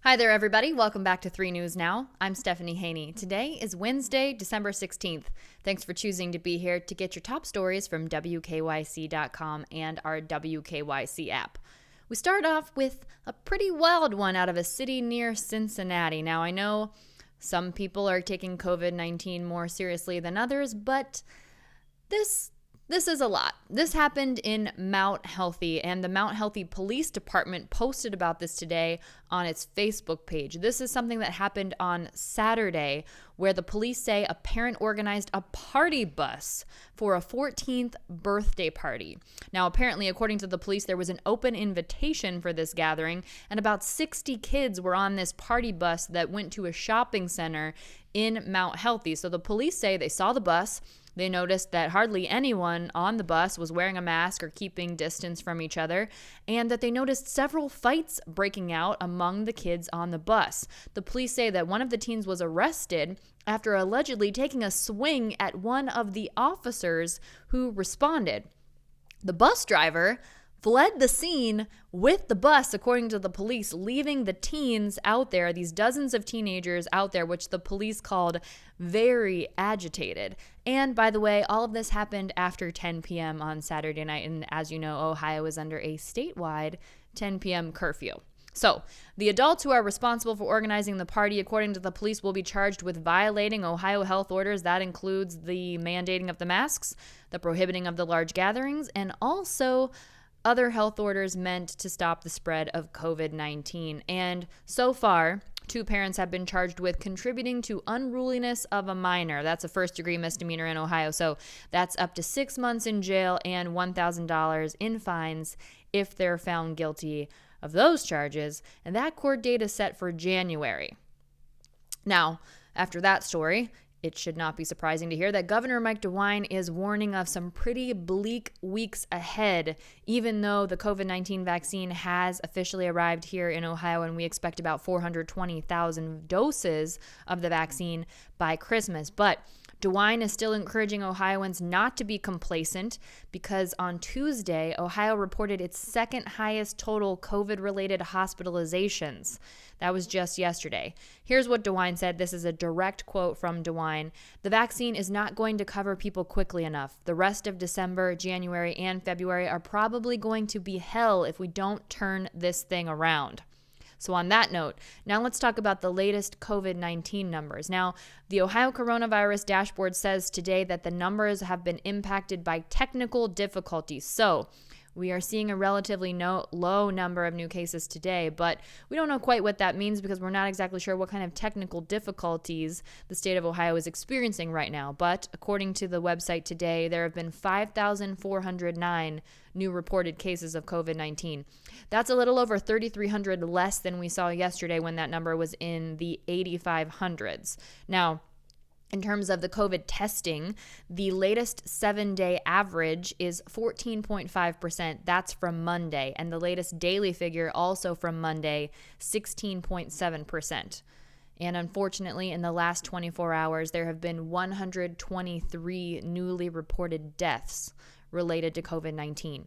Hi there, everybody. Welcome back to 3 News Now. I'm Stephanie Haney. Today is Wednesday, December 16th. Thanks for choosing to be here to get your top stories from WKYC.com and our WKYC app. We start off with a pretty wild one out of a city near Cincinnati. Now, I know some people are taking COVID-19 more seriously than others, but this is a lot. This happened in Mount Healthy, and the Mount Healthy Police Department posted about this today on its Facebook page. This is something that happened on Saturday, where the police say a parent organized a party bus for a 14th birthday party. Now, apparently, according to the police, there was an open invitation for this gathering, and about 60 kids were on this party bus that went to a shopping center in Mount Healthy. So the police say they saw the bus. They noticed that hardly anyone on the bus was wearing a mask or keeping distance from each other, and that they noticed several fights breaking out among the kids on the bus. The police say that one of the teens was arrested after allegedly taking a swing at one of the officers who responded. The bus driver fled the scene with the bus, according to the police, leaving the teens out there, these dozens of teenagers out there, which the police called very agitated. And by the way, all of this happened after 10 p.m. on Saturday night. And as you know, Ohio is under a statewide 10 p.m. curfew. So, the adults who are responsible for organizing the party, according to the police, will be charged with violating Ohio health orders. That includes the mandating of the masks, the prohibiting of the large gatherings, and also other health orders meant to stop the spread of COVID-19. And so far, 2 parents have been charged with contributing to unruliness of a minor. That's a first-degree misdemeanor in Ohio. So that's up to 6 months in jail and $1,000 in fines if they're found guilty of those charges. And that court date is set for January. Now, after that story, it should not be surprising to hear that Governor Mike DeWine is warning of some pretty bleak weeks ahead, even though the COVID-19 vaccine has officially arrived here in Ohio, and we expect about 420,000 doses of the vaccine by Christmas. But DeWine is still encouraging Ohioans not to be complacent because on Tuesday, Ohio reported its second highest total COVID-related hospitalizations. That was just yesterday. Here's what DeWine said. This is a direct quote from DeWine. The vaccine is not going to cover people quickly enough. The rest of December, January, and February are probably going to be hell if we don't turn this thing around. So on that note, now let's talk about the latest COVID-19 numbers. Now, the Ohio Coronavirus Dashboard says today that the numbers have been impacted by technical difficulties. So we are seeing a relatively low number of new cases today, but we don't know quite what that means because we're not exactly sure what kind of technical difficulties the state of Ohio is experiencing right now. But according to the website today, there have been 5,409 new reported cases of COVID-19. That's a little over 3,300 less than we saw yesterday when that number was in the 8,500s. Now, in terms of the COVID testing, the latest 7-day average is 14.5%. That's from Monday. And the latest daily figure, also from Monday, 16.7%. And unfortunately, in the last 24 hours, there have been 123 newly reported deaths related to COVID-19.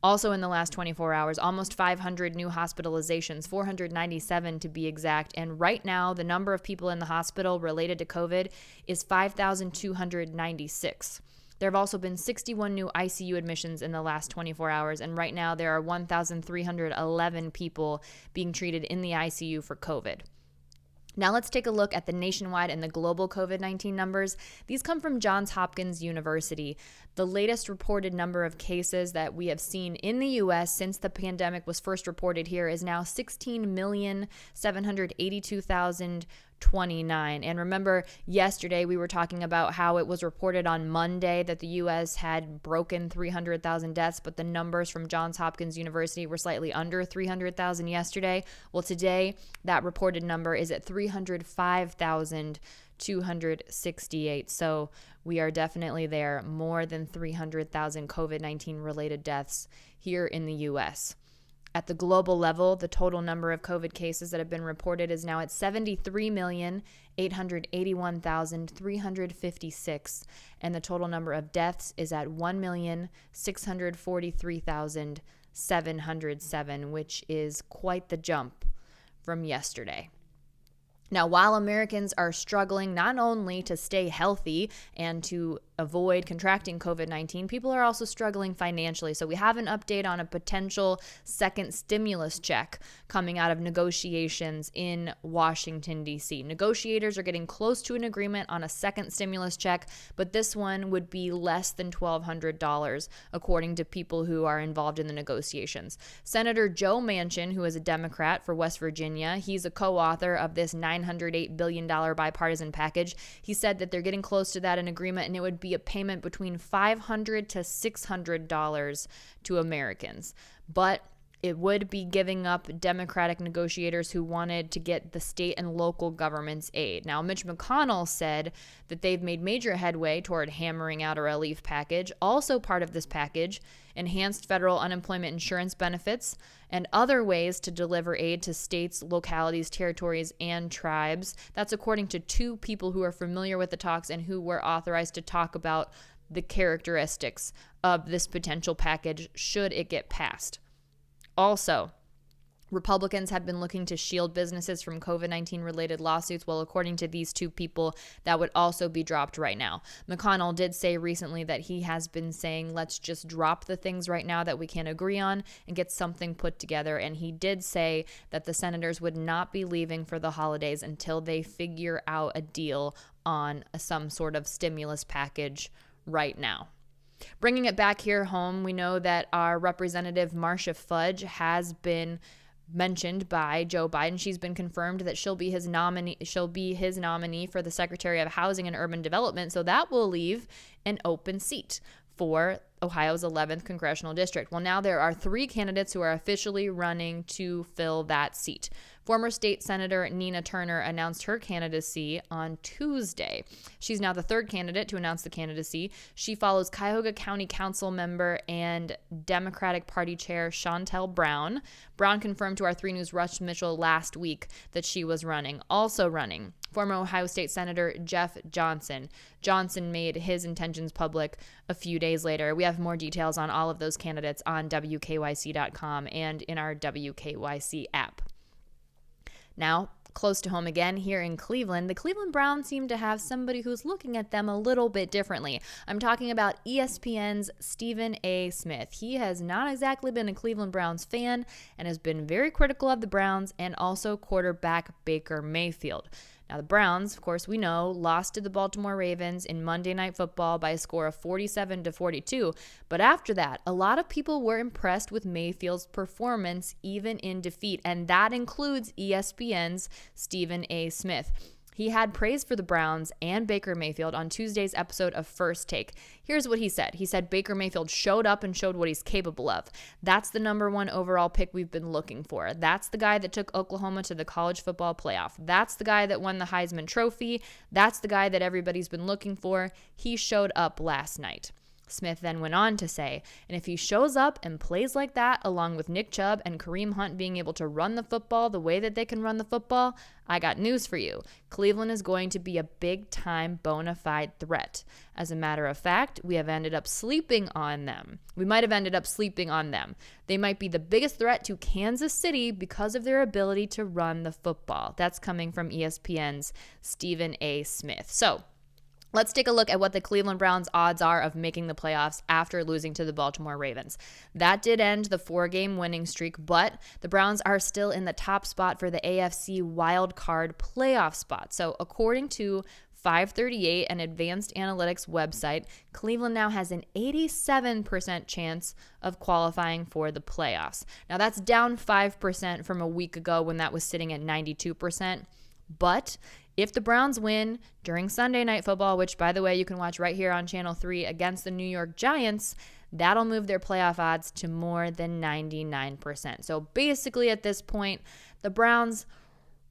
Also in the last 24 hours, almost 500 new hospitalizations, 497 to be exact. And right now, the number of people in the hospital related to COVID is 5,296. There have also been 61 new ICU admissions in the last 24 hours. And right now, there are 1,311 people being treated in the ICU for COVID. Now let's take a look at the nationwide and the global COVID-19 numbers. These come from Johns Hopkins University. The latest reported number of cases that we have seen in the U.S. since the pandemic was first reported here is now 16,782,029. And remember, yesterday we were talking about how it was reported on Monday that the U.S. had broken 300,000 deaths, but the numbers from Johns Hopkins University were slightly under 300,000 yesterday. Well, today that reported number is at 305,268. So we are definitely there, more than 300,000 COVID-19 related deaths here in the U.S. At the global level, the total number of COVID cases that have been reported is now at 73,881,356, and the total number of deaths is at 1,643,707, which is quite the jump from yesterday. Now, while Americans are struggling not only to stay healthy and to avoid contracting COVID-19, people are also struggling financially. So we have an update on a potential second stimulus check coming out of negotiations in Washington, D.C. Negotiators are getting close to an agreement on a second stimulus check, but this one would be less than $1,200, according to people who are involved in the negotiations. Senator Joe Manchin, who is a Democrat for West Virginia, he's a co-author of this $908 billion bipartisan package. He said that they're getting close to that in agreement, and it would be a payment between $500 to $600 to Americans. But it would be giving up Democratic negotiators who wanted to get the state and local government's aid. Now, Mitch McConnell said that they've made major headway toward hammering out a relief package. Also part of this package, enhanced federal unemployment insurance benefits and other ways to deliver aid to states, localities, territories, and tribes. That's according to two people who are familiar with the talks and who were authorized to talk about the characteristics of this potential package should it get passed. Also, Republicans have been looking to shield businesses from COVID-19 related lawsuits. Well, according to these two people, that would also be dropped right now. McConnell did say recently that he has been saying, let's just drop the things right now that we can't agree on and get something put together. And he did say that the senators would not be leaving for the holidays until they figure out a deal on some sort of stimulus package right now. Bringing it back here home, we know that our representative Marcia Fudge has been mentioned by Joe Biden. She's been confirmed that she'll be his nominee for the Secretary of Housing and Urban Development. So that will leave an open seat for Ohio's 11th congressional district. Well, now there are 3 candidates who are officially running to fill that seat. Former state senator Nina Turner announced her candidacy on Tuesday. She's now the 3rd candidate to announce the candidacy. She follows Cuyahoga County Council member and Democratic Party Chair Shontel Brown. Brown confirmed to our 3 News Rush Mitchell last week that she was running. Also running, former Ohio State Senator Jeff Johnson. Johnson made his intentions public a few days later. We have more details on all of those candidates on WKYC.com and in our WKYC app. Now, close to home again here in Cleveland, the Cleveland Browns seem to have somebody who's looking at them a little bit differently. I'm talking about ESPN's Stephen A. Smith. He has not exactly been a Cleveland Browns fan and has been very critical of the Browns and also quarterback Baker Mayfield. Now, the Browns, of course, we know, lost to the Baltimore Ravens in Monday Night Football by a score of 47-42. But after that, a lot of people were impressed with Mayfield's performance, even in defeat. And that includes ESPN's Stephen A. Smith. He had praise for the Browns and Baker Mayfield on Tuesday's episode of First Take. Here's what he said. He said Baker Mayfield showed up and showed what he's capable of. That's the number 1 overall pick we've been looking for. That's the guy that took Oklahoma to the college football playoff. That's the guy that won the Heisman Trophy. That's the guy that everybody's been looking for. He showed up last night. Smith then went on to say, and if he shows up and plays like that, along with Nick Chubb and Kareem Hunt being able to run the football the way that they can run the football, I got news for you. Cleveland is going to be a big-time bona fide threat. As a matter of fact, we have ended up sleeping on them. We might have ended up sleeping on them. They might be the biggest threat to Kansas City because of their ability to run the football. That's coming from ESPN's Stephen A. Smith. So, let's take a look at what the Cleveland Browns' odds are of making the playoffs after losing to the Baltimore Ravens. That did end the 4-game winning streak, but the Browns are still in the top spot for the AFC wildcard playoff spot. So according to 538, an advanced analytics website, Cleveland now has an 87% chance of qualifying for the playoffs. Now that's down 5% from a week ago when that was sitting at 92%, but if the Browns win during Sunday Night Football, which, by the way, you can watch right here on Channel 3 against the New York Giants, that'll move their playoff odds to more than 99%. So basically at this point, the Browns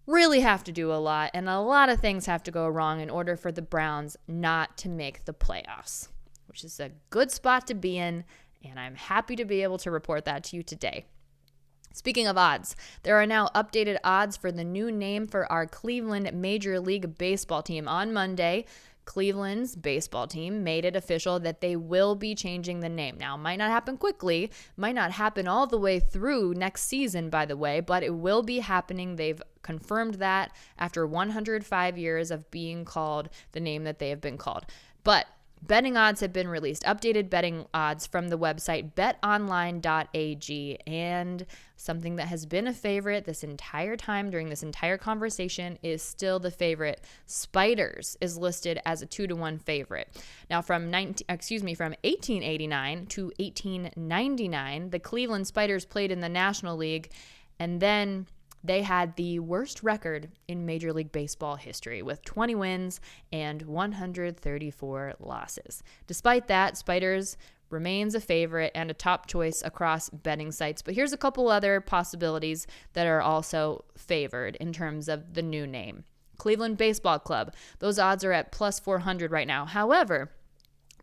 really have to do a lot, and a lot of things have to go wrong in order for the Browns not to make the playoffs, which is a good spot to be in, and I'm happy to be able to report that to you today. Speaking of odds, there are now updated odds for the new name for our Cleveland Major League Baseball team. On Monday, Cleveland's baseball team made it official that they will be changing the name. Now, it might not happen quickly, might not happen all the way through next season, by the way, but it will be happening. They've confirmed that after 105 years of being called the name that they have been called. But betting odds have been released, updated betting odds from the website betonline.ag, and something that has been a favorite this entire time during this entire conversation is still the favorite. Spiders is listed as a 2-1 favorite. Now from 1889 to 1899, the Cleveland Spiders played in the National League, and then they had the worst record in Major League Baseball history with 20 wins and 134 losses. Despite that, Spiders remains a favorite and a top choice across betting sites. But here's a couple other possibilities that are also favored in terms of the new name. Cleveland Baseball Club. Those odds are at plus 400 right now. However,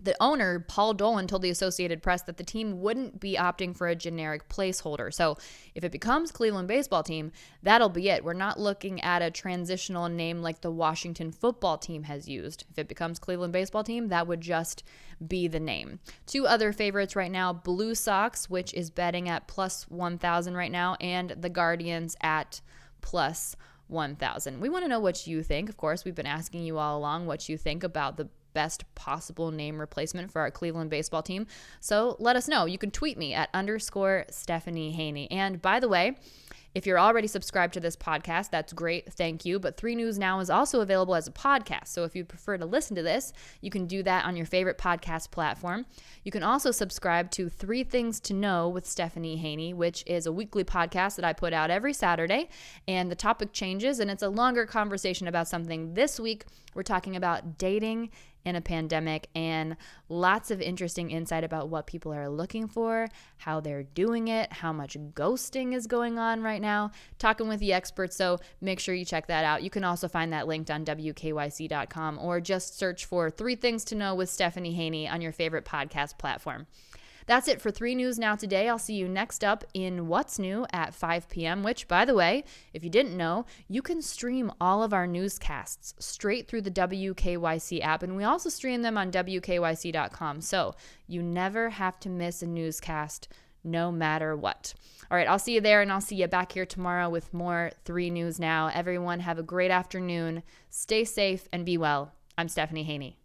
the owner, Paul Dolan, told the Associated Press that the team wouldn't be opting for a generic placeholder. So if it becomes Cleveland Baseball Team, that'll be it. We're not looking at a transitional name like the Washington Football Team has used. If it becomes Cleveland Baseball Team, that would just be the name. Two other favorites right now, Blue Sox, which is betting at plus 1,000 right now, and the Guardians at plus 1,000. We want to know what you think. Of course, we've been asking you all along what you think about the best possible name replacement for our Cleveland baseball team. So let us know. You can tweet me at _Stephanie Haney. And by the way, if you're already subscribed to this podcast, that's great. Thank you. But 3 News Now is also available as a podcast. So if you prefer to listen to this, you can do that on your favorite podcast platform. You can also subscribe to 3 Things to Know with Stephanie Haney, which is a weekly podcast that I put out every Saturday. And the topic changes, and it's a longer conversation about something. This week, we're talking about dating in a pandemic and lots of interesting insight about what people are looking for, how they're doing it, how much ghosting is going on right now, talking with the experts. So make sure you check that out. You can also find that linked on WKYC.com or just search for 3 Things to Know with Stephanie Haney on your favorite podcast platform. That's it for 3 News Now today. I'll see you next up in What's New at 5 p.m., which, by the way, if you didn't know, you can stream all of our newscasts straight through the WKYC app, and we also stream them on WKYC.com, so you never have to miss a newscast no matter what. All right, I'll see you there, and I'll see you back here tomorrow with more 3 News Now. Everyone have a great afternoon. Stay safe and be well. I'm Stephanie Haney.